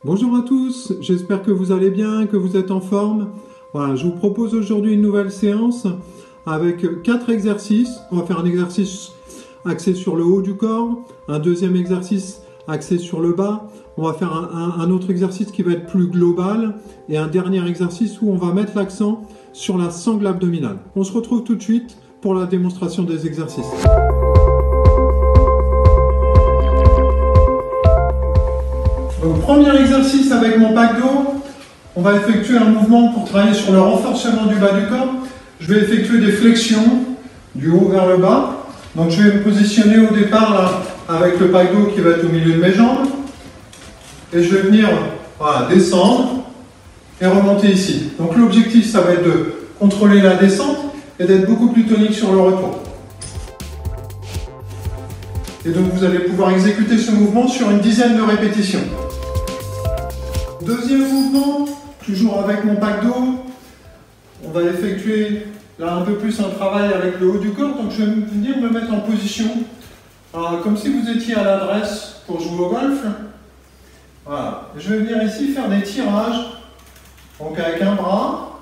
Bonjour à tous, j'espère que vous allez bien, que vous êtes en forme. Voilà, je vous propose aujourd'hui une nouvelle séance avec 4 exercices. On va faire un exercice axé sur le haut du corps, un deuxième exercice axé sur le bas. On va faire un autre exercice qui va être plus global et un dernier exercice où on va mettre l'accent sur la sangle abdominale. On se retrouve tout de suite pour la démonstration des exercices. Donc, premier exercice avec mon pack d'eau, on va effectuer un mouvement pour travailler sur le renforcement du bas du corps. Je vais effectuer des flexions du haut vers le bas. Donc je vais me positionner au départ là, avec le pack d'eau qui va être au milieu de mes jambes. Et je vais venir descendre et remonter ici. Donc l'objectif, ça va être de contrôler la descente et d'être beaucoup plus tonique sur le retour. Et donc vous allez pouvoir exécuter ce mouvement sur une dizaine de répétitions. Deuxième mouvement, toujours avec mon pack d'eau, on va effectuer là un peu plus un travail avec le haut du corps. Donc je vais venir me mettre en position, comme si vous étiez à l'adresse pour jouer au golf. Voilà. Je vais venir ici faire des tirages, donc avec un bras,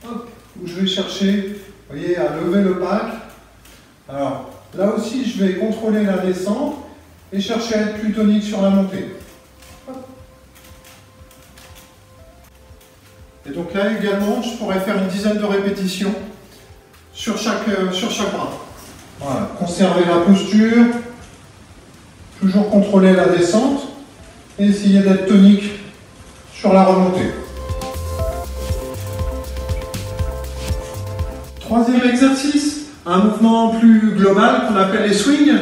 hop, où je vais chercher, vous voyez, à lever le pack. Alors là aussi, je vais contrôler la descente et chercher à être plus tonique sur la montée. Et donc là également, je pourrais faire une dizaine de répétitions sur chaque bras. Voilà. Conserver la posture, toujours contrôler la descente et essayer d'être tonique sur la remontée. Troisième exercice, un mouvement plus global qu'on appelle les swings.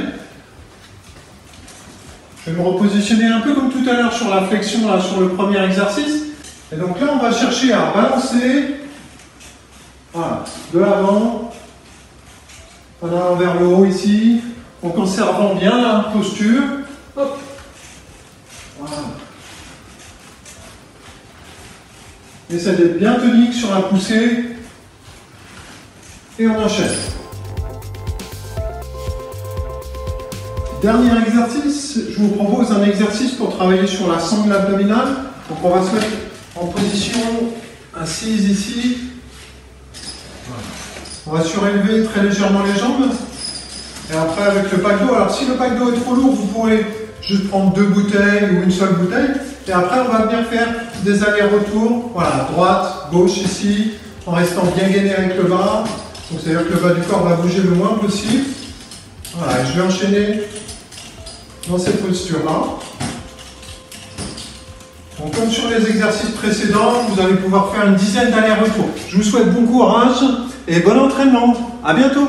Je vais me repositionner un peu comme tout à l'heure sur la flexion, là, sur le premier exercice. Et donc là, on va chercher à balancer de l'avant, en allant vers le haut ici, en conservant bien la posture. Hop. Voilà. Essayez d'être bien tonique sur la poussée. Et on enchaîne. Dernier exercice, je vous propose un exercice pour travailler sur la sangle abdominale. Donc on va se mettre en position assise ici. Voilà. On va surélever très légèrement les jambes. Et après avec le pack d'eau, alors si le pack d'eau est trop lourd, vous pourrez juste prendre 2 bouteilles ou une seule bouteille. Et après on va venir faire des allers-retours. Voilà, droite, gauche ici, en restant bien gainé avec le bas. Donc c'est-à-dire que le bas du corps va bouger le moins possible. Voilà, je vais enchaîner dans cette posture-là. Donc comme sur les exercices précédents, vous allez pouvoir faire une dizaine d'allers-retours. Je vous souhaite bon courage et bon entraînement. À bientôt.